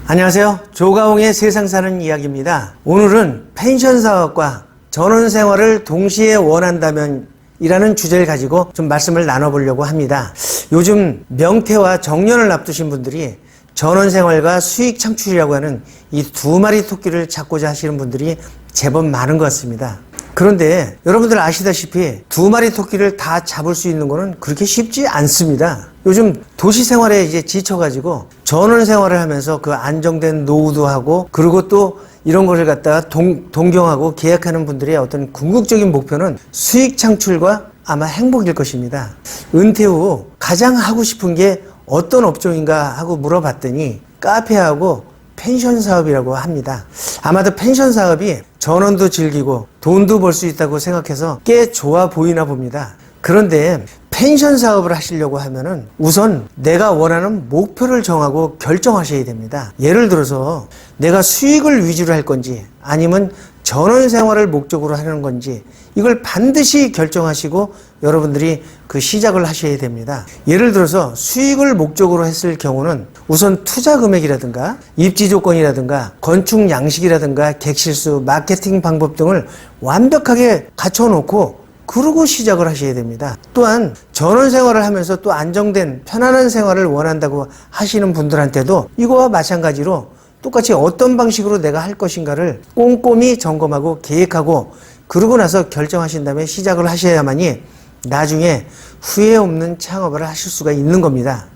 안녕하세요. 조가홍의 세상 사는 이야기입니다. 오늘은 펜션 사업과 전원 생활을 동시에 원한다면 이라는 주제를 가지고 좀 말씀을 나눠보려고 합니다. 요즘 명퇴와 정년을 앞두신 분들이 전원 생활과 수익 창출이라고 하는 이 두 마리 토끼를 잡고자 하시는 분들이 제법 많은 것 같습니다. 그런데 여러분들 아시다시피 두 마리 토끼를 다 잡을 수 있는 거는 그렇게 쉽지 않습니다. 요즘 도시 생활에 이제 지쳐가지고 전원 생활을 하면서 그 안정된 노후도 하고, 그리고 또 이런 것을 갖다가 동경하고 계약하는 분들의 어떤 궁극적인 목표는 수익 창출과 아마 행복일 것입니다. 은퇴 후 가장 하고 싶은 게 어떤 업종인가 하고 물어봤더니 카페하고 펜션 사업이라고 합니다. 아마도 펜션 사업이 전원도 즐기고 돈도 벌 수 있다고 생각해서 꽤 좋아 보이나 봅니다. 그런데 펜션 사업을 하시려고 하면은 우선 내가 원하는 목표를 정하고 결정하셔야 됩니다. 예를 들어서 내가 수익을 위주로 할 건지 아니면 전원 생활을 목적으로 하는 건지, 이걸 반드시 결정하시고 여러분들이 그 시작을 하셔야 됩니다. 예를 들어서 수익을 목적으로 했을 경우는 우선 투자 금액이라든가 입지 조건이라든가 건축 양식이라든가 객실수, 마케팅 방법 등을 완벽하게 갖춰놓고 그러고 시작을 하셔야 됩니다. 또한 전원 생활을 하면서 또 안정된 편안한 생활을 원한다고 하시는 분들한테도 이거와 마찬가지로 똑같이 어떤 방식으로 내가 할 것인가를 꼼꼼히 점검하고 계획하고 그러고 나서 결정하신 다음에 시작을 하셔야만이 나중에 후회 없는 창업을 하실 수가 있는 겁니다.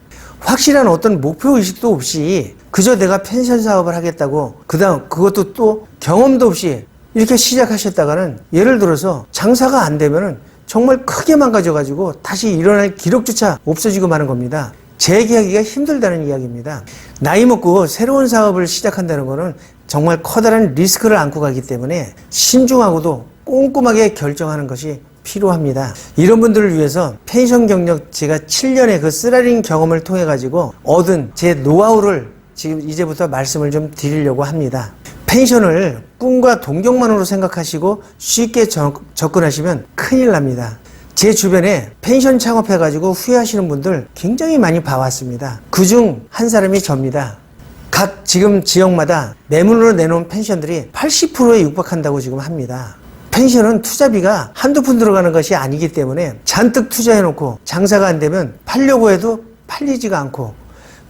확실한 어떤 목표의식도 없이 그저 내가 펜션 사업을 하겠다고 그것도 또 경험도 없이 이렇게 시작하셨다가는 예를 들어서 장사가 안 되면은 정말 크게 망가져가지고 다시 일어날 기력조차 없어지고 마는 겁니다. 재기하기가 힘들다는 이야기입니다. 나이 먹고 새로운 사업을 시작한다는 것은 정말 커다란 리스크를 안고 가기 때문에 신중하고도 꼼꼼하게 결정하는 것이 필요합니다. 이런 분들을 위해서 펜션 경력 제가 7년의 그 쓰라린 경험을 통해 가지고 얻은 제 노하우를 지금 이제부터 말씀을 좀 드리려고 합니다. 펜션을 꿈과 동경만으로 생각하시고 쉽게 접근하시면 큰일 납니다. 제 주변에 펜션 창업해가지고 후회하시는 분들 굉장히 많이 봐왔습니다. 그중 한 사람이 접니다. 각 지금 지역마다 매물로 내놓은 펜션들이 80%에 육박한다고 지금 합니다. 펜션은 투자비가 한두 푼 들어가는 것이 아니기 때문에 잔뜩 투자해놓고 장사가 안 되면 팔려고 해도 팔리지가 않고,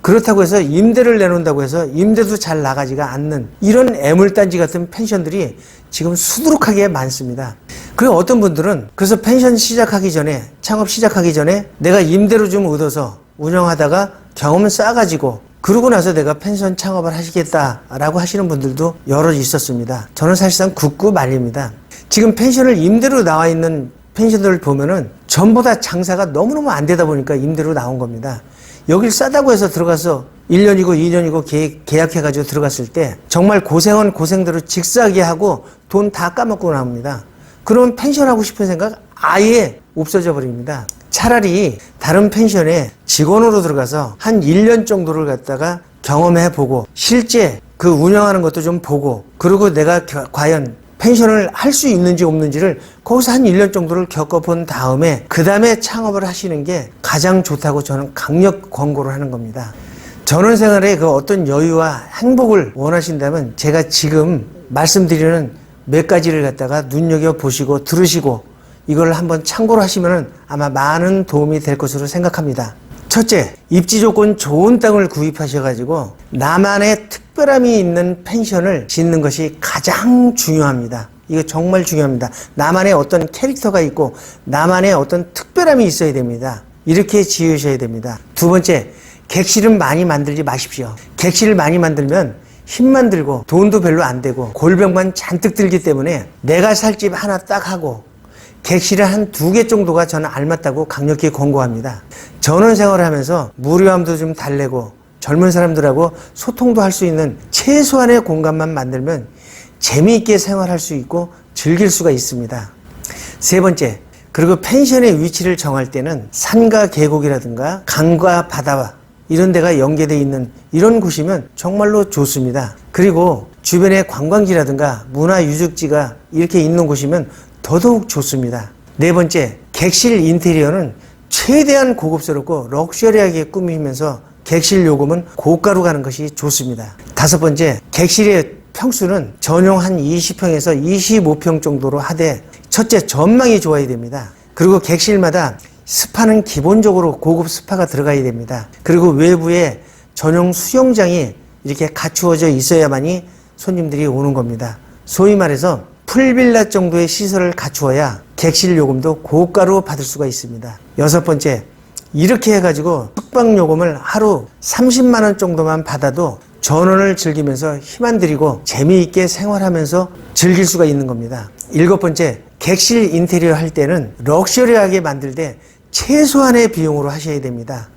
그렇다고 해서 임대를 내놓는다고 해서 임대도 잘 나가지가 않는 이런 애물단지 같은 펜션들이 지금 수두룩하게 많습니다. 그리고 어떤 분들은 그래서 펜션 시작하기 전에, 창업 시작하기 전에 내가 임대로 좀 얻어서 운영하다가 경험을 쌓아가지고 그러고 나서 내가 펜션 창업을 하시겠다라고 하시는 분들도 여러 있었습니다. 저는 사실상 굳고 말립니다. 지금 펜션을 임대로 나와 있는 펜션들을 보면은 전부 다 장사가 너무너무 안 되다 보니까 임대로 나온 겁니다. 여길 싸다고 해서 들어가서 1년이고 2년이고 계약해가지고 들어갔을 때 정말 고생은 고생대로 직사하게 하고 돈 다 까먹고 나옵니다. 그러면 펜션 하고 싶은 생각 아예 없어져 버립니다. 차라리 다른 펜션에 직원으로 들어가서 한 1년 정도를 갖다가 경험해보고 실제 그 운영하는 것도 좀 보고, 그리고 내가 과연 펜션을 할 수 있는지 없는지를 거기서 한 1년 정도를 겪어본 다음에 그 다음에 창업을 하시는 게 가장 좋다고 저는 강력 권고를 하는 겁니다. 전원 생활에 그 어떤 여유와 행복을 원하신다면 제가 지금 말씀드리는 몇 가지를 갖다가 눈여겨보시고 들으시고 이걸 한번 참고를 하시면 아마 많은 도움이 될 것으로 생각합니다. 첫째, 입지 조건 좋은 땅을 구입하셔가지고 나만의 특별함이 있는 펜션을 짓는 것이 가장 중요합니다. 이거 정말 중요합니다. 나만의 어떤 캐릭터가 있고 나만의 어떤 특별함이 있어야 됩니다. 이렇게 지으셔야 됩니다. 두 번째, 객실은 많이 만들지 마십시오. 객실을 많이 만들면 힘만 들고 돈도 별로 안 되고 골병만 잔뜩 들기 때문에 내가 살 집 하나 딱 하고 객실을 한 2개 정도가 저는 알맞다고 강력히 권고합니다. 전원 생활을 하면서 무료함도 좀 달래고 젊은 사람들하고 소통도 할 수 있는 최소한의 공간만 만들면 재미있게 생활할 수 있고 즐길 수가 있습니다. 세 번째, 그리고 펜션의 위치를 정할 때는 산과 계곡이라든가 강과 바다와 이런 데가 연계되어 있는 이런 곳이면 정말로 좋습니다. 그리고 주변에 관광지라든가 문화유적지가 이렇게 있는 곳이면 더더욱 좋습니다. 네 번째, 객실 인테리어는 최대한 고급스럽고 럭셔리하게 꾸미면서 객실 요금은 고가로 가는 것이 좋습니다. 다섯 번째, 객실의 평수는 전용 한 20평에서 25평 정도로 하되 첫째, 전망이 좋아야 됩니다. 그리고 객실마다 스파는 기본적으로 고급 스파가 들어가야 됩니다. 그리고 외부에 전용 수영장이 이렇게 갖추어져 있어야만이 손님들이 오는 겁니다. 소위 말해서 풀빌라 정도의 시설을 갖추어야 객실 요금도 고가로 받을 수가 있습니다. 여섯 번째, 이렇게 해가지고 숙박 요금을 하루 30만 원 정도만 받아도 전원을 즐기면서 힘 안 들이고 재미있게 생활하면서 즐길 수가 있는 겁니다. 일곱 번째, 객실 인테리어 할 때는 럭셔리하게 만들 때 최소한의 비용으로 하셔야 됩니다.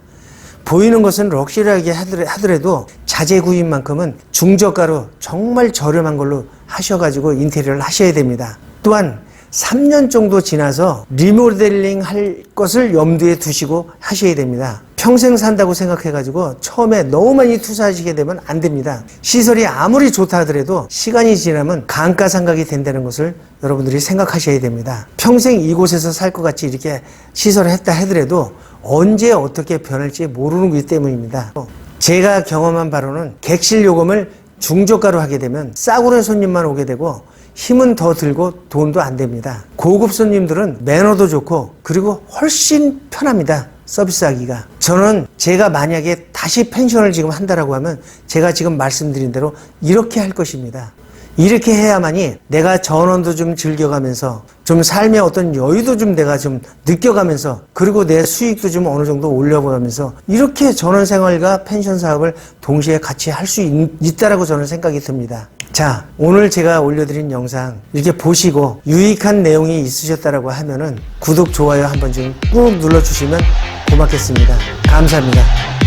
보이는 것은 럭셔리하게 하더라도 자재 구입만큼은 중저가로 정말 저렴한 걸로 하셔가지고 인테리어를 하셔야 됩니다. 또한 3년 정도 지나서 리모델링 할 것을 염두에 두시고 하셔야 됩니다. 평생 산다고 생각해가지고 처음에 너무 많이 투자하시게 되면 안 됩니다. 시설이 아무리 좋다 하더라도 시간이 지나면 감가상각이 된다는 것을 여러분들이 생각하셔야 됩니다. 평생 이곳에서 살 것 같이 이렇게 시설을 했다 하더라도 언제 어떻게 변할지 모르는 거기 때문입니다. 제가 경험한 바로는 객실 요금을 중저가로 하게 되면 싸구려 손님만 오게 되고 힘은 더 들고 돈도 안 됩니다. 고급 손님들은 매너도 좋고 그리고 훨씬 편합니다. 서비스하기가. 저는 제가 만약에 다시 펜션을 지금 한다라고 하면 제가 지금 말씀드린 대로 이렇게 할 것입니다. 이렇게 해야만이 내가 전원도 좀 즐겨가면서 좀 삶의 어떤 여유도 좀 내가 좀 느껴가면서 그리고 내 수익도 좀 어느 정도 올려가면서 이렇게 전원 생활과 펜션 사업을 동시에 같이 할 수 있다라고 저는 생각이 듭니다. 자, 오늘 제가 올려드린 영상 이렇게 보시고 유익한 내용이 있으셨다라고 하면은 구독, 좋아요 한번 좀 꾹 눌러주시면 고맙겠습니다. 감사합니다.